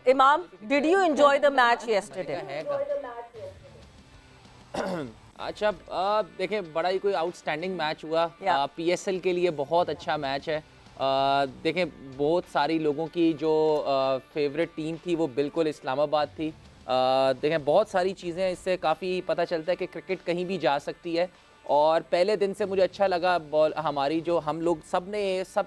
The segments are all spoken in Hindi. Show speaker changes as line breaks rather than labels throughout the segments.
Imam, did you enjoy the match yesterday?
अच्छा, देखें, बड़ा ही कोई आउटस्टैंडिंग मैच हुआ। पीएसएल के लिए बहुत अच्छा मैच है। देखें, बहुत सारी लोगों की जो फेवरेट टीम थी वो बिल्कुल इस्लामाबाद थी। देखें, बहुत सारी चीज़ें इससे काफ़ी पता चलता है कि क्रिकेट कहीं भी जा सकती है। और पहले दिन से मुझे अच्छा लगा बॉल हमारी, जो हम लोग सब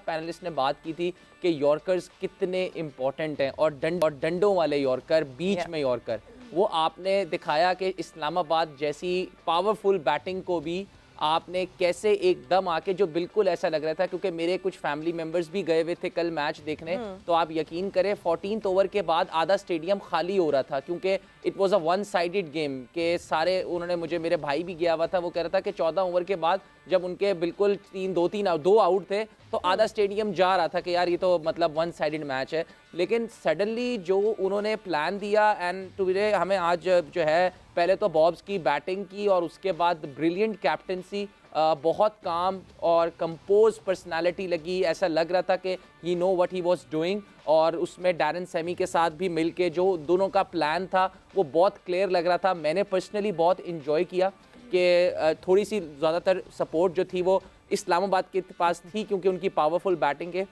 पैनलिस्ट ने बात की थी कि यॉर्कर्स कितने इम्पोर्टेंट हैं, और डंडों वाले यॉर्कर, बीच में यॉर्कर, वो आपने दिखाया कि इस्लामाबाद जैसी पावरफुल बैटिंग को भी आपने कैसे एकदम आके, जो बिल्कुल ऐसा लग रहा था, क्योंकि मेरे कुछ फैमिली मेंबर्स भी गए हुए थे कल मैच देखने, तो आप यकीन करें 14th ओवर के बाद आधा स्टेडियम खाली हो रहा था, क्योंकि it was a one sided game के सारे उन्होंने, मुझे मेरे भाई भी गया हुआ था, वो कह रहा था कि 14 ओवर के बाद जब उनके बिल्कुल दो आउट थे तो आधा स्टेडियम जा रहा था कि यार ये तो मतलब वन साइडेड मैच है। लेकिन सडनली जो उन्होंने प्लान दिया, एंड टुडे हमें आज जो है, पहले तो बॉब्स की बैटिंग की और उसके बाद ब्रिलियंट कैप्टनसी, बहुत काम और कंपोज पर्सनालिटी लगी। ऐसा लग रहा था कि he know what he was doing, और उसमें डैरन सेमी के साथ भी मिलके जो दोनों का प्लान था वो बहुत क्लियर लग रहा था। मैंने पर्सनली बहुत इन्जॉय किया कि थोड़ी सी ज़्यादातर सपोर्ट जो थी वो इस्लामाबाद के पास थी, क्योंकि उनकी पावरफुल बैटिंग है।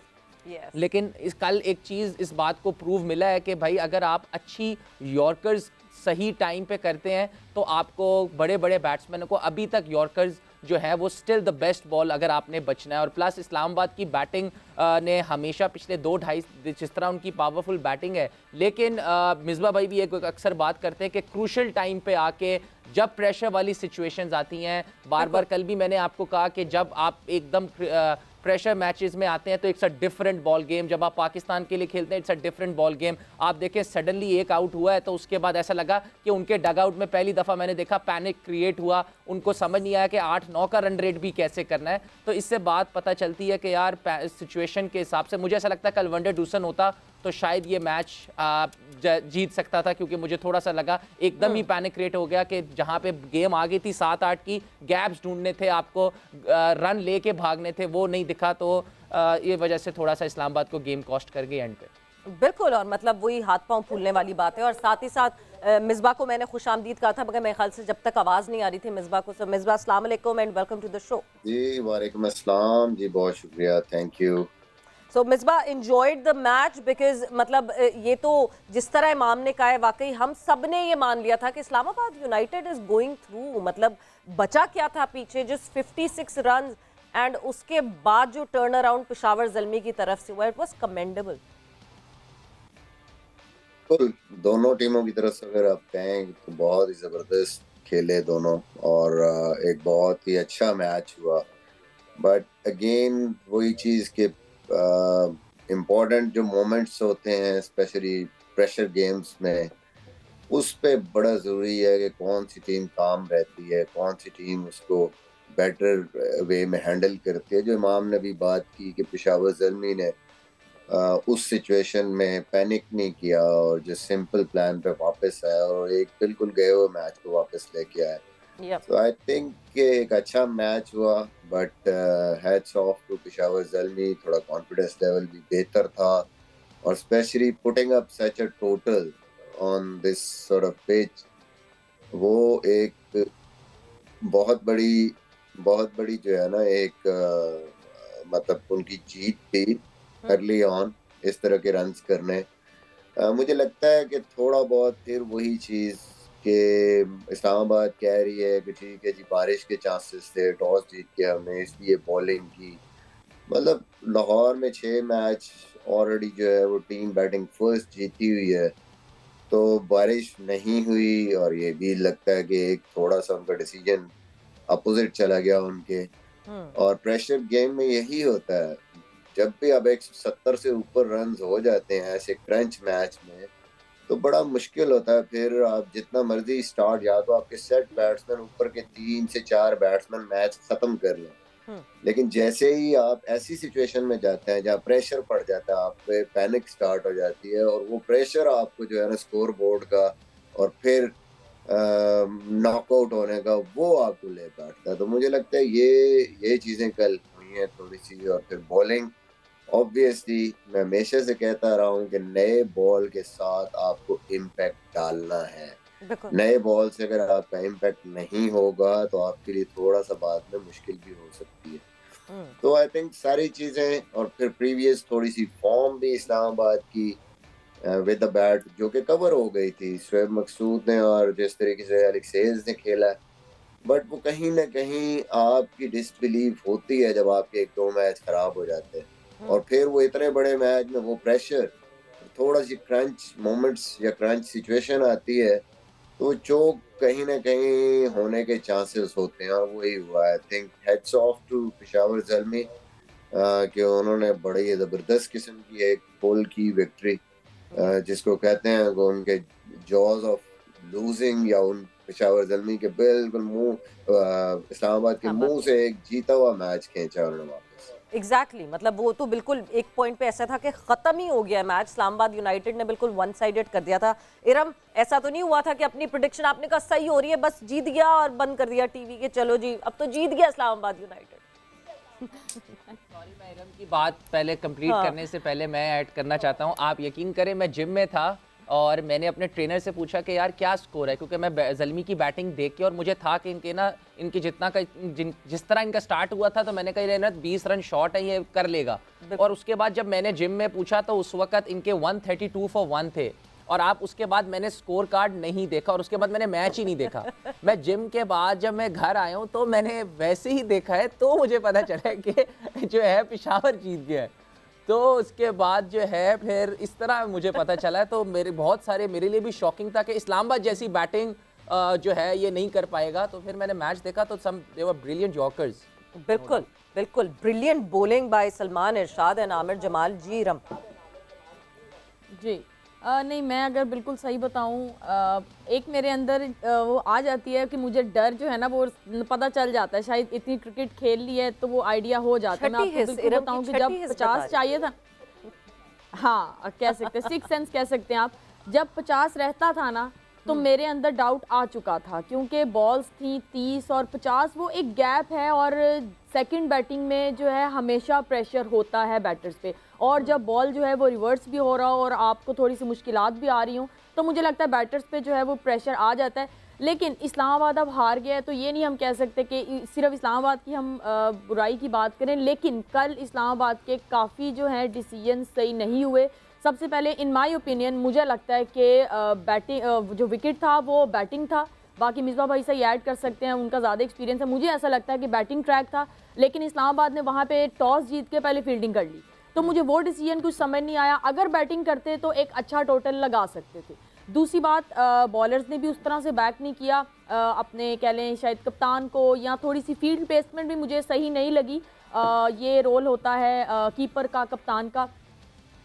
लेकिन कल एक चीज़ इस बात को प्रूव मिला है कि भाई अगर आप अच्छी यॉर्कर्स सही टाइम पे करते हैं तो आपको बड़े बड़े बैट्समैनों को, अभी तक यॉर्कर्स जो है वो स्टिल द बेस्ट बॉल अगर आपने बचना है। और प्लस इस्लामाबाद की बैटिंग ने हमेशा पिछले 2-2.5 जिस तरह उनकी पावरफुल बैटिंग है, लेकिन मिसबा भाई भी एक अक्सर बात करते हैं कि क्रूशल टाइम पे आके जब प्रेशर वाली सिचुएशंस आती हैं, बार बार कल भी मैंने आपको कहा कि जब आप एकदम प्रेशर मैचेस में आते हैं तो it's a different ball game. जब आप पाकिस्तान के लिए खेलते हैं it's a different ball game. आप देखें, सडनली एक आउट हुआ है तो उसके बाद ऐसा लगा कि उनके डग आउट में पहली दफ़ा मैंने देखा पैनिक क्रिएट हुआ, उनको समझ नहीं आया कि 8-9 का रन रेट भी कैसे करना है। तो इससे बात पता चलती है कि यार सिचुएशन के हिसाब से मुझे ऐसा लगता है कल वनडे डूसन होता तो शायद ये मैच जीत सकता था, क्योंकि मुझे थोड़ा सा लगा एकदम ही पैनिक क्रिएट हो गया कि जहां पे गेम आ गई थी 7-8 की, गैप्स ढूंढने थे आपको, रन लेके भागने थे, वो नहीं दिखा, तो ये वजह से थोड़ा सा इस्लामाबाद को गेम कॉस्ट कर गई एंड पे।
बिल्कुल, और मतलब वही हाथ पांव फूलने वाली बात है। और साथ ही साथ मिसबा को मैंने खुशामदीद कहा था, मगर मेरे ख्याल से जब तक आवाज़ नहीं आ रही थी मिसबा को। सो मिसबा, अस्सलाम वालेकुम and welcome to the show.
जी वालेकुम अस्सलाम जी, बहुत शुक्रिया, thank you.
So Misbah, enjoyed the match because मतलब ये तो जिस तरह इमाम ने कहा है, वाकई हम सब ने ये मान लिया था कि Islamabad United is going through. मतलब बचा क्या था पीछे, जस्ट 56 रन, एंड उसके बाद जो टर्न अराउंड पेशावर ज़ल्मी की तरफ से हुआ, इट वाज कमेंडेबल।
बिल्कुल, दोनों टीमों की तरफ से अगर आप कहें तो बहुत ही ज़बरदस्त खेले दोनों, और एक बहुत ही अच्छा मैच हुआ। बट अगेन वही चीज़ के इम्पोर्टेंट जो मोमेंट्स होते हैं स्पेशली प्रेशर गेम्स में, उस पे बड़ा ज़रूरी है कि कौन सी टीम काम रहती है, कौन सी टीम उसको बेटर वे में हैंडल करती है। जो इमाम ने भी बात की कि पेशावर ज़ल्मी ने उस सिचुएशन में पैनिक नहीं किया और जो सिंपल प्लान पे वापस आया और एक बिल्कुल गए हुए मैच को वापस लेके आया। तो आई थिंक कि एक अच्छा मैच हुआ, but hats off to Peshawar Zalmi, थोड़ा कॉन्फिडेंस लेवल भी बेहतर था, और specially putting up such a total on this sort of pitch, वो एक बहुत बड़ी जो है ना, एक मतलब उनकी जीत थी अर्ली ऑन इस तरह के रन्स करने। मुझे लगता है कि थोड़ा बहुत फिर वही चीज़ कि इस्लामाबाद कह रही है कि ठीक है जी, बारिश के चांसेस थे, टॉस जीत के हमने इसलिए बॉलिंग की। मतलब लाहौर में 6 मैच ऑलरेडी जो है वो टीम बैटिंग फर्स्ट जीती हुई है, तो बारिश नहीं हुई, और ये भी लगता है कि एक थोड़ा-सा उनका डिसीजन अपोज़िट चला गया उनके। और प्रेशर गेम में यही होता है, जब भी अब 170 से ऊपर रन्स हो जाते हैं ऐसे क्रंच मैच में, तो बड़ा मुश्किल होता है। फिर आप जितना मर्जी स्टार्ट, या तो आपके सेट बैट्समैन ऊपर के 3 से 4 बैट्समैन मैच खत्म कर लें, लेकिन जैसे ही आप ऐसी सिचुएशन में जाते हैं जहाँ प्रेशर पड़ जाता है, आप पे पैनिक स्टार्ट हो जाती है, और वो प्रेशर आपको जो है ना स्कोर बोर्ड का और फिर नॉकआउट होने का, वो आपको ले बैठता है। तो मुझे लगता है ये चीज़ें कल हुई हैं थोड़ी सी, और फिर बॉलिंग ऑब्वियसली मैं हमेशा से कहता रहा हूँ कि नए बॉल के साथ आपको इम्पैक्ट डालना है। नए बॉल से अगर आपका इम्पैक्ट नहीं होगा तो आपके लिए थोड़ा सा बाद में मुश्किल भी हो सकती है। तो आई थिंक सारी चीजें, और फिर प्रीवियस थोड़ी सी फॉर्म भी इस्लामाबाद की विद द बैट जो कि कवर हो गई थी शोएब मकसूद ने, और जिस तरीके से एलेक्सेज ने खेला, बट वो कहीं ना कहीं आपकी डिसबिलीव होती है जब आपके 1-2 मैच खराब हो जाते हैं। और फिर वो इतने बड़े मैच में वो प्रेशर, थोड़ा सी क्रंच मोमेंट्स या क्रंच सिचुएशन आती है तो चोक कहीं ना कहीं होने के चांसेस होते हैं, और वही हुआ। I think heads off to Peshawar Zalmi कि उन्होंने बड़ी ज़बरदस्त किस्म की एक पोल की विक्ट्री, जिसको कहते हैं कि उनके जॉज ऑफ लूजिंग, या उन पेशावर ज़ल्मी के बिल्कुल मुंह, इस्लामाबाद के मुंह से एक जीता हुआ मैच खींचा उन्होंने वापस।
एग्जैक्टली मतलब वो तो बिल्कुल एक पॉइंट पे ऐसा था कि खत्म ही हो गया मैच। इस्लामाबाद यूनाइटेड ने बिल्कुल वन साइडेड कर दिया था। इरम, ऐसा तो नहीं हुआ था कि अपनी प्रेडिक्शन आपने कहा सही हो रही है, बस जीत गया और बंद कर दिया टीवी के, चलो जी अब तो जीत गया इस्लामाबाद यूनाइटेड?
सॉरी, मैं इरम की बात पहले कंप्लीट करने से पहले मैं ऐड करना चाहता हूँ। आप यकीन करें, मैं जिम में था और मैंने अपने ट्रेनर से पूछा कि यार क्या स्कोर है, क्योंकि मैं ज़ल्मी की बैटिंग देख के, और मुझे था कि इनके जितना का जिस तरह इनका स्टार्ट हुआ था, तो मैंने कहा 20 रन शॉट है, ये कर लेगा। और उसके बाद जब मैंने जिम में पूछा तो उस वक्त इनके 132 फॉर 1 थे, और आप उसके बाद मैंने स्कोर कार्ड नहीं देखा और उसके बाद मैंने मैच ही नहीं देखा। मैं जिम के बाद जब मैं घर आया हूँ तो मैंने वैसे ही देखा है, तो मुझे पता चला कि जो है पेशावर जीत गया है। तो उसके बाद जो है फिर इस तरह मुझे पता चला है, तो मेरे लिए भी शॉकिंग था कि इस्लामाबाद जैसी बैटिंग जो है ये नहीं कर पाएगा। तो फिर मैंने मैच देखा तो दे वर ब्रिलियंट यॉर्कर्स।
बिल्कुल बिल्कुल brilliant bowling by Salman Irshad and Aamir Jamal. जी रम
जी नहीं, मैं अगर बिल्कुल सही बताऊं, एक मेरे अंदर वो आ जाती है कि मुझे डर जो है ना वो पता चल जाता है। शायद इतनी क्रिकेट खेल ली है तो वो आइडिया हो जाता है। मैं आपको बिल्कुल बताऊं कि जब 50 चाहिए था, हाँ कह सकते हैं, 6 सेंस कह सकते हैं आप, जब 50 रहता था ना तो मेरे अंदर डाउट आ चुका था, क्योंकि बॉल्स थी 30 और 50, वो एक गैप है। और सेकंड बैटिंग में जो है हमेशा प्रेशर होता है बैटर्स पे, और जब बॉल जो है वो रिवर्स भी हो रहा हो और आपको थोड़ी सी मुश्किलात भी आ रही हूँ तो मुझे लगता है बैटर्स पे जो है वो प्रेशर आ जाता है। लेकिन इस्लामाबाद अब हार गया है तो ये नहीं हम कह सकते कि सिर्फ इस्लामाबाद की हम बुराई की बात करें, लेकिन कल इस्लामाबाद के काफ़ी जो है डिसीजन सही नहीं हुए। सबसे पहले इन माय ओपिनियन मुझे लगता है कि बैटिंग जो विकेट था वो बैटिंग था, बाकी मिसबा भाई से ऐड कर सकते हैं, उनका ज़्यादा एक्सपीरियंस है। मुझे ऐसा लगता है कि बैटिंग ट्रैक था, लेकिन इस्लामाबाद ने वहाँ पे टॉस जीत के पहले फील्डिंग कर ली, तो मुझे वो डिसीजन कुछ समझ नहीं आया। अगर बैटिंग करते तो एक अच्छा टोटल लगा सकते थे। दूसरी बात, बॉलर्स ने भी उस तरह से बैक नहीं किया अपने, कह लें शायद कप्तान को, या थोड़ी सी फील्ड प्लेसमेंट भी मुझे सही नहीं लगी। ये रोल होता है कीपर का, कप्तान का।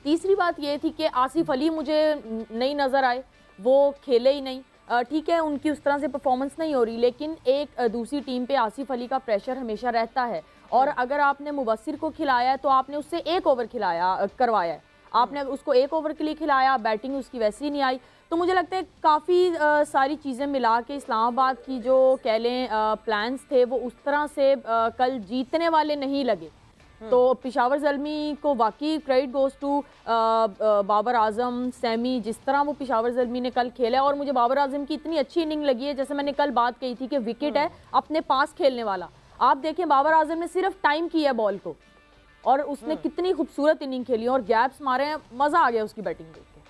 तीसरी बात ये थी कि आसिफ अली मुझे नहीं नज़र आए, वो खेले ही नहीं। ठीक है, उनकी उस तरह से परफॉर्मेंस नहीं हो रही, लेकिन एक दूसरी टीम पे आसिफ अली का प्रेशर हमेशा रहता है, और अगर आपने मुबस्सिर को खिलाया है तो आपने उससे 1 ओवर करवाया है, आपने उसको 1 ओवर के लिए खिलाया, बैटिंग उसकी वैसी ही नहीं आई। तो मुझे लगता है काफ़ी सारी चीज़ें मिला के इस्लामाबाद की जो कह लें प्लान्स थे वो उस तरह से कल जीतने वाले नहीं लगे। तो पेशावर ज़ल्मी को वाकई credit goes to Babar Azam, Sammy, जिस तरह वो पेशावर ज़ल्मी ने कल खेला है। और मुझे बाबर आजम की इतनी अच्छी इनिंग लगी है, जैसे मैंने कल बात कही थी कि विकेट है अपने पास खेलने वाला। आप देखें बाबर आजम ने सिर्फ टाइम किया बॉल को, और उसने कितनी खूबसूरत इनिंग खेली और गैप्स मारे हैं, मज़ा आ गया उसकी बैटिंग देख के।